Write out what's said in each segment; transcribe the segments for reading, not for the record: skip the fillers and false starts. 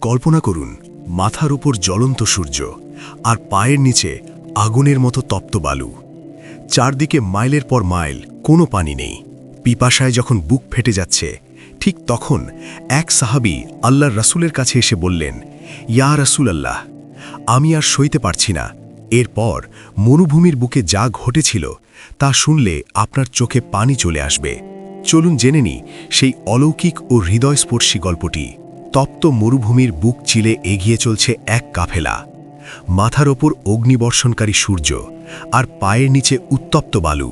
কল্পনা করুন, মাথার উপর জ্বলন্ত সূর্য আর পায়ের নিচে আগুনের মতো তপ্ত বালু। চারদিকে মাইলের পর মাইল, কোনো পানি নেই। পিপাসায় যখন বুক ফেটে যাচ্ছে, ঠিক তখন এক সাহাবী আল্লাহর রাসূলের কাছে এসে বললেন, ইয়া রাসূলাল্লাহ, আমি আর সইতে পারছি না। এরপর মরুভূমির বুকে যা ঘটেছিল তা শুনলে আপনার চোখে পানি চলে আসবে। চলুন জেনে নিই সেই অলৌকিক ও হৃদয়স্পর্শী গল্পটি। তপ্ত মরুভূমির বুক চিলে এগিয়ে চলছে এক কাফেলা। মাথার ওপর অগ্নিবর্ষণকারী সূর্য আর পায়ের নিচে উত্তপ্ত বালু।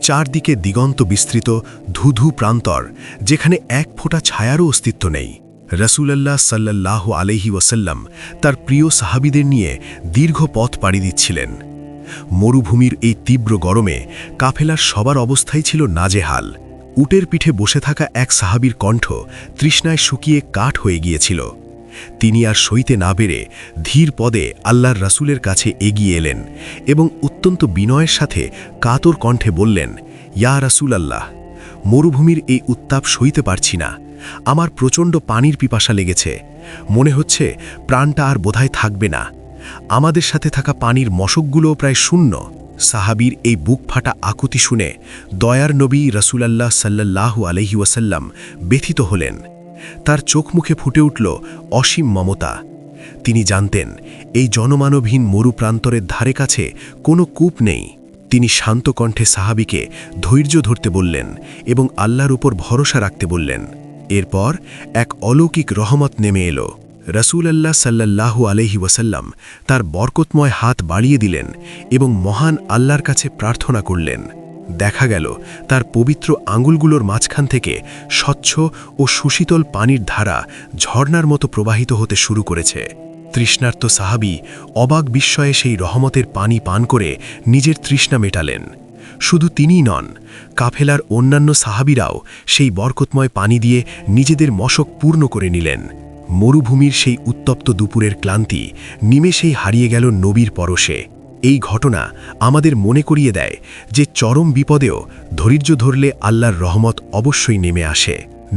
চারদিকে দিগন্ত বিস্তৃত ধুধু প্রান্তর, যেখানে এক ফোঁটা ছায়ারও অস্তিত্ব নেই। রাসূলুল্লাহ সাল্লাল্লাহু আলাইহি ওয়াসাল্লাম তার প্রিয় সাহাবীদের নিয়ে দীর্ঘ পথ পাড়ি দিচ্ছিলেন। মরুভূমির এই তীব্র গরমে কাফেলার সবার অবস্থাই ছিল নাজেহাল। উটের পিঠে বসে থাকা এক সাহাবীর কণ্ঠ তৃষ্ণায় শুকিয়ে কাঠ হয়ে গিয়েছিল। তিনি আর সইতে না পেরে ধীর পদে আল্লাহর রাসূলের কাছে এগিয়ে এলেন এবং অত্যন্ত বিনয়ের সাথে কাতর কণ্ঠে বললেন, ইয়া রাসূলাল্লাহ, মরুভূমির এই উত্তাপ সইতে পারছি না। আমার প্রচণ্ড পানির পিপাসা লেগেছে। মনে হচ্ছে প্রাণটা আর বোধহয় থাকবে না। আমাদের সাথে থাকা পানির মশকগুলোও প্রায় শূন্য। সাহাবীর এই বুক ফাটা আকুতি শুনে দয়ার নবী রাসূলুল্লাহ সাল্লাল্লাহু আলাইহি ওয়াসাল্লাম ব্যথিত হলেন। তার চোখ মুখে ফুটে উঠল অসীম মমতা। তিনি জানতেন এই জনমানবহীন মরুপ্রান্তরের ধারে কাছে কোনো কূপ নেই। তিনি শান্ত কণ্ঠে সাহাবীকে ধৈর্য ধরতে বললেন এবং আল্লাহর উপর ভরসা রাখতে বললেন। এরপর এক অলৌকিক রহমত নেমে এলো। রাসূলুল্লাহ সাল্লাল্লাহু আলাইহি ওয়াসাল্লাম তার বরকতময় হাত বাড়িয়ে দিলেন এবং মহান আল্লাহর কাছে প্রার্থনা করলেন। দেখা গেল তার পবিত্র আঙুলগুলোর মাঝখান থেকে স্বচ্ছ ও সুশীতল পানির ধারা ঝর্ণার মতো প্রবাহিত হতে শুরু করেছে। তৃষ্ণার্ত সাহাবী অবাক বিস্ময়ে সেই রহমতের পানি পান করে নিজের তৃষ্ণা মেটালেন। শুধু তিনিই নন, কাফেলার অন্যান্য সাহাবীরাও সেই বরকতময় পানি দিয়ে নিজেদের মশক পূর্ণ করে নিলেন। মরুভূমির সেই উত্তপ্ত দুপুরের ক্লান্তি নিমেষেই হারিয়ে গেল নবীর পরশে। এই ঘটনা আমাদের মনে করিয়ে দেয় যে চরম বিপদেও ধৈর্য ধরলে আল্লাহর রহমত অবশ্যই নেমে আসে।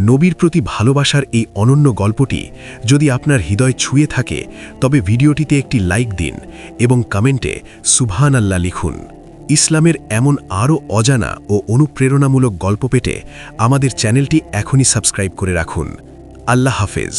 নবীর প্রতি ভালোবাসার এই অনন্য গল্পটি যদি আপনার হৃদয় ছুঁয়ে থাকে, তবে ভিডিওটিতে একটি লাইক দিন এবং কমেন্টে সুবহানাল্লাহ লিখুন। ইসলামের এমন আরও অজানা ও অনুপ্রেরণামূলক গল্প পেতে আমাদের চ্যানেলটি এখনই সাবস্ক্রাইব করে রাখুন। আল্লাহ হাফেজ।